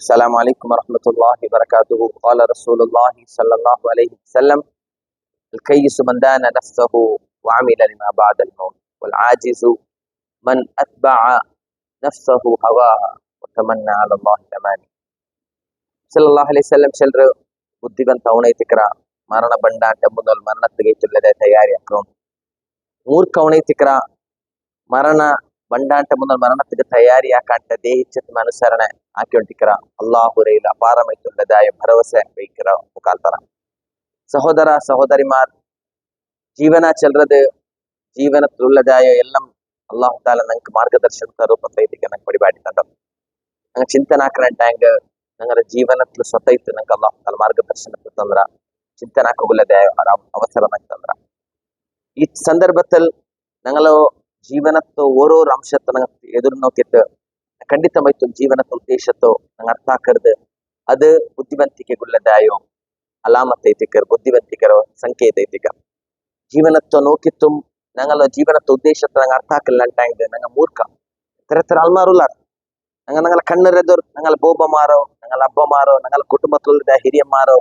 السلام عليكم ورحمة الله وبركاته. قال رسول الله صلى الله عليه وسلم: الكيس من دان نفسه وعمل لما بعد الموت، والعاجز من أتبع نفسه هواها وتمنى على الله الأماني. ಸಲ್ಲಲ್ಲಾಹು ಅಲೈಹಿ ವಸಲ್ಲಂ ಚಲ್ರು ಬುದ್ಧಿವಂತ ಅವನೈತಿಕರ ಮರಣ ಬಂಡ ಅಂತ ಮುಂದೊಲ್ ಮರಣತ್ತಿಗೆ ತುಲ್ಲದೆ ತಯಾರಿ ಹಾಕೋನ್ ಮೂರ್ಖ ಅವನೈತಿಕರ ಮರಣ ಬಂಡ ಅಂತ ಮುಂದೊಲ್ ಮರಣತ್ತಿಗೆ ತಯಾರಿ ಹಾಕಂಟ ದೇಹಿಚ್ಚತ್ ಅನುಸರಣೆ ಹಾಕಿಕೊಂಡಿಕರ ಅಲ್ಲಾಹುರೇಲ ಅಪಾರಮೈತುಲ್ಲದಾಯ ಭರವಸೆ ಬೈಕರ ಮುಖಾಂತರ ಸಹೋದರ ಸಹೋದರಿಮಾರ್ ಜೀವನ ಚಲ್ರದು ಜೀವನത്തുള്ളതായ എല്ലാം അല്ലാഹു തആല നമുക്ക് മാർഗദർശനത്തെ രൂപത്തിലേക്ക് നമുക്ക് പരിപാടിക്കുന്നുണ്ട്. ഞങ്ങൾ ചിന്തനാക്കണ ഞങ്ങളുടെ ജീവിതത്തിൽ സ്വത്തയിട്ട് ഞങ്ങൾക്ക് അല്ലാഹു തആല മാർഗദർശനത്തെ തന്ന ചിന്തനാക്കുള്ളതായ അവസരം ತಂದ್ರ ಈ ಸಂದರ್ಭത്തിൽ ഞങ്ങൾ ಜೀವನತ್ತು ಓರೋರು ಅಂಶத்தை ഞങ്ങൾ ಎದುರು ನೋಕಿತ್ತು ಖಂಡಿತವಾಯ್ತು ಜೀವನದ ಉದ್ದೇಶತ್ತು ನಂಗೆ ಅರ್ಥ ಹಾಕರ್ದು ಅದು ಬುದ್ಧಿವಂತಿಕೆಗುಳ್ಳದಾಯೋ ಅಲಾಮತ್ ಐತಿಕರ್ ಬುದ್ಧಿವಂತಿಕರ ಸಂಕೇತ ಐತಿಕರ್ ಜೀವನತ್ತು ನೋಕಿತ್ತು ഞങ്ങൾ ಜೀವನದ ಉದ್ದೇಶத்தை ನಂಗೆ ಅರ್ಥ ಹಾಕಲ್ಲ ಅಂಟಾಂಗ್ ನಂಗೆ ಮೂರ್ಖ ತರ ಅಲ್ಮಾರುಲ್ಲಾರ ನಂಗೆ ഞങ്ങളെ കണ്ണെರೆದೋರು ഞങ്ങൾ ಬೋಬಮಾರೋ ഞങ്ങൾ ಅಬ್ಬಮಾರೋ ഞങ്ങൾ ಕುಟುಂಬದ ಹಿರಿಯಮ್ಮಾರೋ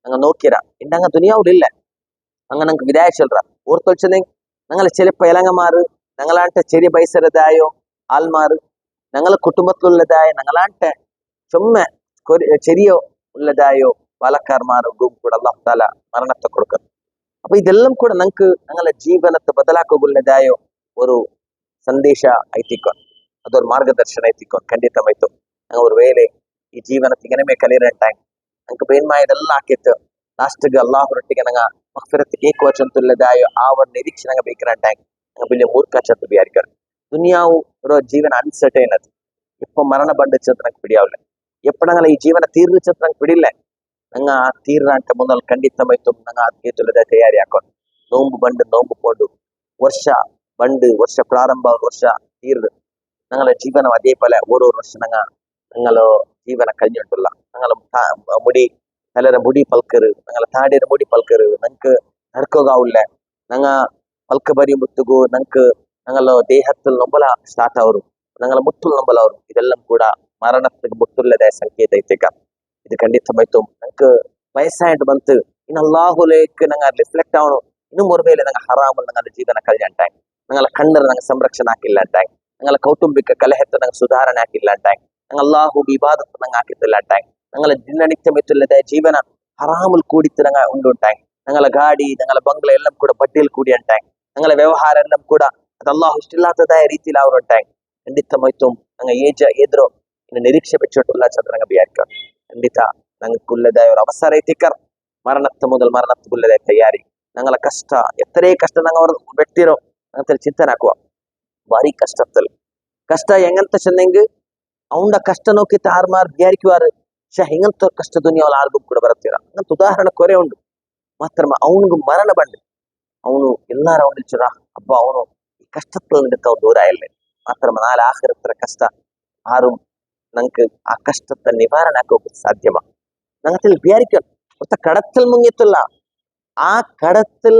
ഞങ്ങൾ നോക്കിರ ಇಂಡಂಗ ದುನಿಯಾವುಲಿಲ್ಲ അങ്ങ് ഞങ്ങൾക്ക് വിദായ ചൊല്ற ഓർത്തൊളിച്ചത് ഞങ്ങളെ ചിലപ്പോ ഇലങ്ങമാറ് ഞങ്ങളാണ്ടെ ചെറിയ പൈസരതായോ ആൽമാറ് ഞങ്ങളെ കുടുംബത്തിലുള്ളതായ ഞങ്ങളാണ്ടെ ചുമ്മ ചെറിയ ഉള്ളതായോ പാലക്കാർമാർക്കും കൂടെ അല്ലാഹു തആല മരണത്തെ കൊടുക്കും. അപ്പൊ ഇതെല്ലാം കൂടെ ഞങ്ങൾക്ക് ഞങ്ങളെ ಜೀವನത്തെ ಬದಲಾಕೋಗುಳ್ಳದಾಯೋ ഒരു ಸಂದೇಶ ಐತಿಕೋ ಅದೊಂದು ಮಾರ್ಗದರ್ಶನ ಐತಿಕೋ ಖಂಡಿತವಾಯ್ತು. ನಂಗೆ ಅವ್ರ ವೇಳೆ ಈ ಜೀವನಕ್ಕೆ ಇಗನಮೇ ಕಲಿಯರಂಟಾಂಗ್ ನಂಗೆ ಬೇನ್ಮಾಯದೆಲ್ಲ ಹಾಕಿತ್ತು ಲಾಸ್ಟ್ಗೆ ಅಲ್ಲಾಹರೊಟ್ಟಿಗೆ ನಂಗೆ ಮಗ್ಫಿರತ್ ಏಕವಚನತುಲ್ಲದಾಯೋ ಆ ಒಂದು ನಿರೀಕ್ಷೆ ನಂಗೆ ಬೇಕಿರಂಟಾಂಗ್ ನಂಗೆ ಬಿಲ್ಲಿ ಮೂರ್ಖ ಚತ್ತು ಬಿಯಾರಿಕರ್ ದುನಿಯಾವು ಜೀವನ ಅನ್ಸರ್ಟೈನ್ ಅದು ಇಪ್ಪ ಮರಣ ಬಂಡ ಚಂತ ನಂಗೆ പിടിയാവില്ല ಎಪ್ಪಡಂಗಲ ಈ ಜೀವನ ತೀರ್ನ ಚಂತ ನಂಗೆ പിടിಲ್ಲ ನಂಗೆ ಆ ತೀರ್ನ ಅಂತ ಮುಂದೊಲ್ ಖಂಡಿತವಾಯ್ತು ನಂಗೆ ಅದಕ್ಕೆ ತುಲ್ಲದ ತಯಾರಿ ಹಾಕೊಂಡು ನೋಂಬು ಬಂಡು ನೋಂಬು ಕೊಂಡು ವರ್ಷ ಬಂಡು ವರ್ಷ ಪ್ರಾರಂಭ ವರ್ಷ ತೀರ್ದು ഞങ്ങളെ ജീവനം അതേപോലെ ഓരോ വർഷം ഞങ്ങള് ജീവന കഴിഞ്ഞിട്ടുള്ള ഞങ്ങളെ മുടി തലര മുടി പൽക്കറ് ഞങ്ങളെ താടിയുടെ മുടി പൽക്കറ് ഞങ്ങൾക്ക് നಡ್ಕೋಗಾವುಲ್ಲ ഞങ്ങ പൽಕ ಬರಿ ಮುತ್ತುಗು ഞങ്ങൾക്ക് ഞങ്ങളെ ದೇಹത്തിൽ ನೊಂಬಲ ಸ್ಟಾರ್ಟ್ ಅವರು ഞങ്ങളെ ಮುಟ್ಟುಲ್ ನೊಂಬಲ ಅವರು ಇದೆಲ್ಲಂ ಕೂಡ ಮರಣಕ್ಕೆ ಮುಟ್ಟುಲ್ಲದ ಸಂಕೇತ ಐತಿಕ ಇದು ಖಂಡಿತವಾಯ್ತು. ഞങ്ങൾക്ക് ವಯಸ್ಸಾയിട്ട് ಬಂತು ಇನ್ನು ಅಲ್ಲಾಹುലേക്ക് ഞങ്ങൾ ರಿಫ್ಲೆಕ್ಟ್ ಆವಣು ಇನ್ನು ಮೊರಬೇಲೆ ನಂಗೆ ಹರಾಮಲ್ ഞങ്ങളുടെ ಜೀವನ ಕಳ್ಯಂಟಾಂಗ್ ഞങ്ങളെ ಕಣ್ಣರ ನಂಗೆ ಸಂರಕ್ಷಣೆ ಹಾಕಿಲ್ಲ ಅಂಟಾಂಗ್ ഞങ്ങളെ ಕೌಟುಂಬಿಕ ಕಲಹೆತ್ತ ನಂಗೆ ಸುಧಾರಣೆ ಹಾಕಿಲ್ಲ ಅಂಟಾಂಗ್ ನಂಗೆ ಅಲ್ಲಾಹುಗೆ ಇಬಾದತ್ ನಂಗೆ ಹಾಕಿತ್ತಿಲ್ಲ ಅಂಟಾಂಗ್ ഞങ്ങളെ ದಿನನಿತ್ಯ ಮಿತ್ತುಲ್ಲದ ಜೀವನ ಹರಾಮಲ್ ಕೂಡಿತ್ತು ನಂಗೆ ಉಂಡುಂಟಾಂಗ್ ഞങ്ങളെ ಗಾಡಿ ഞങ്ങളെ ಬಂಗ್ಲ എല്ലാം ಕೂಡ ಬಡ್ಡಿಯಲ್ಲಿ ಕೂಡಿ ಅಂಟಾಂಗ್ ഞങ്ങളെ ವ್ಯವಹಾರ എല്ലാം ಕೂಡ ಅದು ಅಲ್ಲಾಹು ಇಷ್ಟಿಲ್ಲದಾಯ ರೀತಿಯಲ್ಲಿ ಅವರು ಅಂಟಾಂಗ್ ಖಂಡಿತವಾಯ್ತು. ನಂಗೆ ಎದುರು ಇನ್ನು ನಿರೀಕ್ಷೆ ಬೆಚ್ಚೊಟ್ಟುಲ್ಲ ಚಂದ್ರ ನಂಗೆ ಬಿಯಾರಿಕ ಖಂಡಿತ ನಂಗೆ ಕುಲ್ಲದಾಯ ഒരു അവസരം ಐತಿಕರ್ മരണത്തെ മുതൽ മരണത്തുള്ളതായ തയ്യാറി ഞങ്ങളെ കഷ്ട എത്രേ കഷ്ട ഞങ്ങൾ അവർ വ്യക്തിരോ അങ്ങനത്തെ ചിന്തനാക്കുക ಭಾರಿ ಕಷ್ಟದಲ್ಲಿ ಕಷ್ಟ ಹೆಂಗಂತ ಚೆನ್ನಂಗ್ ಅವನ ಕಷ್ಟ ನೋಕಿತ್ತ ಆರ್ಮಾರ್ ಬ್ಯಾರಿಕ್ವಾರು ಹಿಂಗಂತ ಕಷ್ಟ ದುನಿಯಾವಲ್ಲ ಆರ್ಗೂ ಕೂಡ ಬರುತ್ತೀರ ಹಂಗಂತ ಉದಾಹರಣೆ ಕೊರೆ ಉಂಡು ಮಾತ್ರ ಅವನಿಗೆ ಮರಣ ಬಂಡು ಅವನು ಎಲ್ಲಾರ ಅವನಿಚ್ಚರ ಹಬ್ಬ ಅವನು ಈ ಕಷ್ಟದಲ್ಲಿ ದೂರ ಇಲ್ಲ ಮಾತ್ರ ನಾಳೆ ಆಖಿರತ್ತರ ಕಷ್ಟ ಆರು ನಂಗೆ ಆ ಕಷ್ಟத்தை ನಿವಾರಣೆ ಆಕೋಕೆ ಸಾಧ್ಯಮ ನಂಗത്തിൽ ಬ್ಯಾರಿಕ ഒത്ത കടത്തിൽ മുങ്ങിയത്തില്ല ആ കടത്തിൽ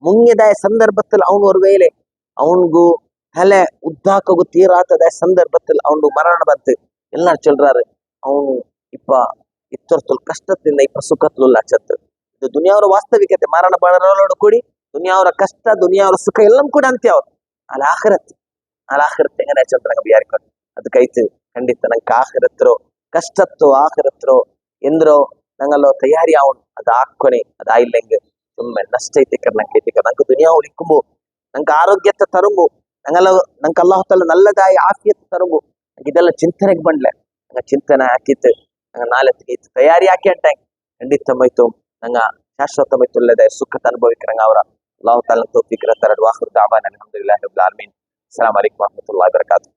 മുങ്ങിയതായ സന്ദർഭത്തിൽ അവൻ ഒരു വേಳೆ ಅವನಿಗೂ ತಲೆ ಉದ್ದಾಕೋಗು ತೀರಾತದ ಸಂದರ್ಭದಲ್ಲಿ ಅವನು ಮರಣ ಬಂತು ಎಲ್ಲ ಚೊಲ್ರಾರು ಅವನು ಇಪ್ಪ ಇತ್ತೊರ್ತಲ್ ಕಷ್ಟದಿಂದ ಇಪ್ಪ ಸುಖತ್ಲುಲ್ಲ ಚತ್ತು ಇದು ದುನಿಯಾವರ ವಾಸ್ತವಿಕತೆ ಮರಣ ಬರೋಡು ಕೂಡಿ ದುನಿಯಾವರ ಕಷ್ಟ ದುನಿಯಾವರ ಸುಖ ಎಲ್ಲಂ ಕೂಡ ಅಂತ್ಯ ಅವ್ರು ಅಲ್ಲಿ ಆಖಿರತ್ ಹೆಂಗನೆ ಚಂದ್ರಂಗ ಬಿಯಾರಿಕೊಂಡು ಅದಕ್ಕೈತು ಖಂಡಿತ ನಂಗೆ ಆಖಿರತ್ರೋ ಕಷ್ಟತ್ತೋ ಆಖಿರತ್ರೋ ಎಂದ್ರೋ ನಂಗಲ್ಲೋ ತಯಾರಿ ಅವನು ಅದು ಹಾಕೊನೆ ಅದು ಆಯಿಲ್ಲಂಗೆ ಸುಮ್ಮನೆ ನಷ್ಟ ಐತಿಕರ್ ನಂಗೆ ಐತಿಕರ್ ನಂಗೆ ದುನಿಯಾವು ಲಿಕ್ಕುಂಬು ನಂಗೆ ಆರೋಗ್ಯತೆ ತರುಂಬು ನಂಗೆ ಅಲ್ಲಾಹು ತಾಲ ನಲ್ಲದಾಯ ಆಫಿಯತ್ ತರುಂಬು ಇದೆಲ್ಲ ಚಿಂತನೆಗೆ ಬಂಡ್ಲೆ ನಂಗೆ ಚಿಂತನೆ ಹಾಕಿತ್ತು ನಂಗೆ ನಾಲೆತ್ತಿಗೆ ತಯಾರಿ ಹಾಕಿ ಅಂಟಾಂಗ್ ಖಂಡಿತವಾಯ್ತು ನಂಗೆ ಶಾಶ್ವತವಾಯ್ತುಲ್ಲದ ಸುಖತ ಅನುಭವಿಕರಂಗ ಅವರ ಅಲ್ಲಾಹು ತಾಲ ತೌಫೀಕ್ ತರ ವಾಖಿರ್ ದಾವಾನ ಅಲ್ಹಮ್ದುಲಿಲ್ಲಾಹಿ ರಬ್ಬಿಲ್ ಆಲಮೀನ್. ಅಸ್ಸಲಾಮು ಅಲೈಕುಂ ವರಹಮತುಲ್ಲಾಹಿ ವಬರಕಾತುಹು.